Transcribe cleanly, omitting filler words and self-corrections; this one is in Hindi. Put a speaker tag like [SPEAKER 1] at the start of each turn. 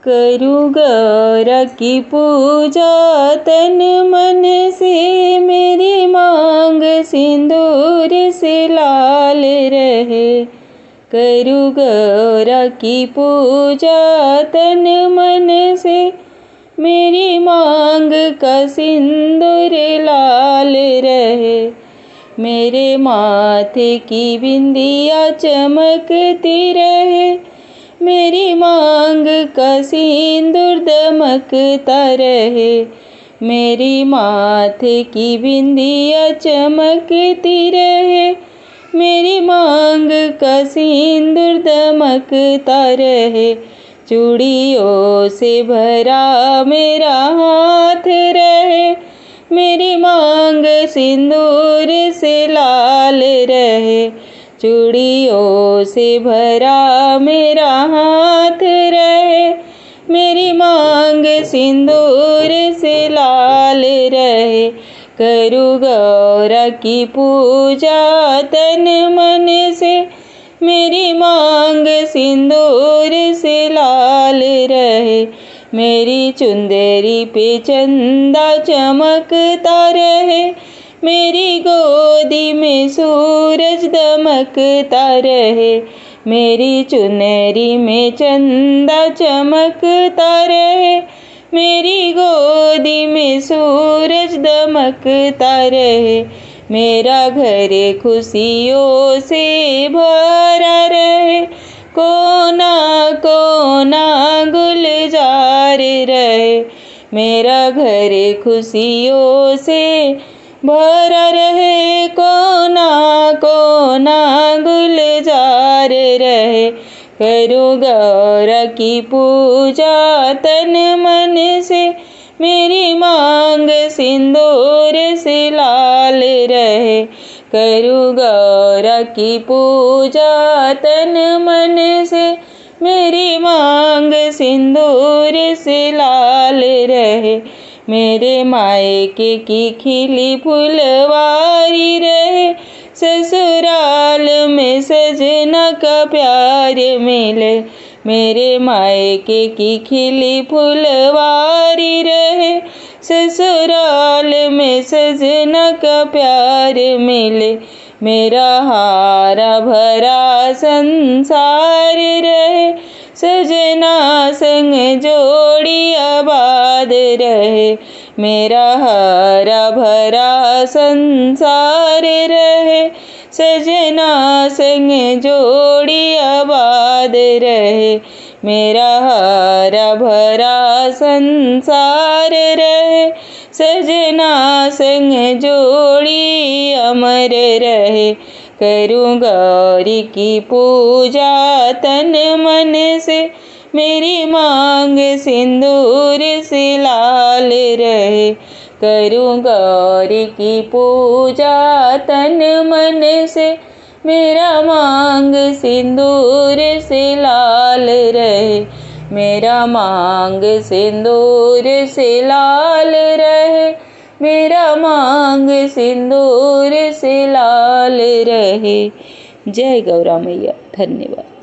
[SPEAKER 1] करूँ गौरा की पूजा तन मन से, मेरी मांग सिंदूर से लाल रहे। करूँ गौरा की पूजा तन मन से, मेरी मांग का सिंदूर लाल रहे। मेरे माथे की बिंदिया चमकती रहे, मेरी मांग का सिंदूर दमकता रहे। मेरी माथे की बिंदिया चमकती रहे, मेरी मांग का सिंदूर दमकता रहे। चूड़ियों से भरा मेरा हाथ रहे, मेरी मांग सिंदूर से लाल रहे। चूड़ियों से भरा मेरा हाथ रहे, मेरी मांग सिंदूर से लाल रहे। करूँ गौरा की पूजा तन मन से, मेरी मांग सिंदूर से लाल रहे। मेरी चुंदरी पे चंदा चमकता रहे, मेरी गोदी में सूरज दमकता रहे। मेरी चुनरी में चंदा चमकता रहे, मेरी गोदी में सूरज दमकता रहे। मेरा घर खुशियों से भरा रहे, कोना कोना गुलजार रहे। मेरा घर खुशियों से भरा रहे, कोना कोना गुलजार रहे। करूँ गौरा की पूजा तन मन से, मेरी मांग सिंदूर से लाल रहे। करूँ गौरा की पूजा तन मन से, मेरी मांग सिंदूर से लाल रहे। मेरे मायके की खिली फुलवारी रहे, ससुराल में सजना का प्यार मिले। मेरे मायके की खिली फुलवारी रहे, ससुराल में सजना का प्यार मिले। मेरा हारा भरा संसार रहे, सजना संग जोड़ी आबाद रहे। मेरा हरा भरा संसार रहे, सजना संग जोड़ी आबाद रहे। मेरा हरा भरा संसार रहे, सजना संग जोड़ी अमर रहे। करूँ गौरी की पूजा तन मन से, मेरी मांग सिंदूर से लाल रहे। करूँ गौरी की पूजा तन मन से, मेरा मांग सिंदूर से लाल रहे। मेरा मांग सिंदूर से लाल रहे, मेरा मांग सिंदूर से लाल रहे। जय गौरा मैया। धन्यवाद।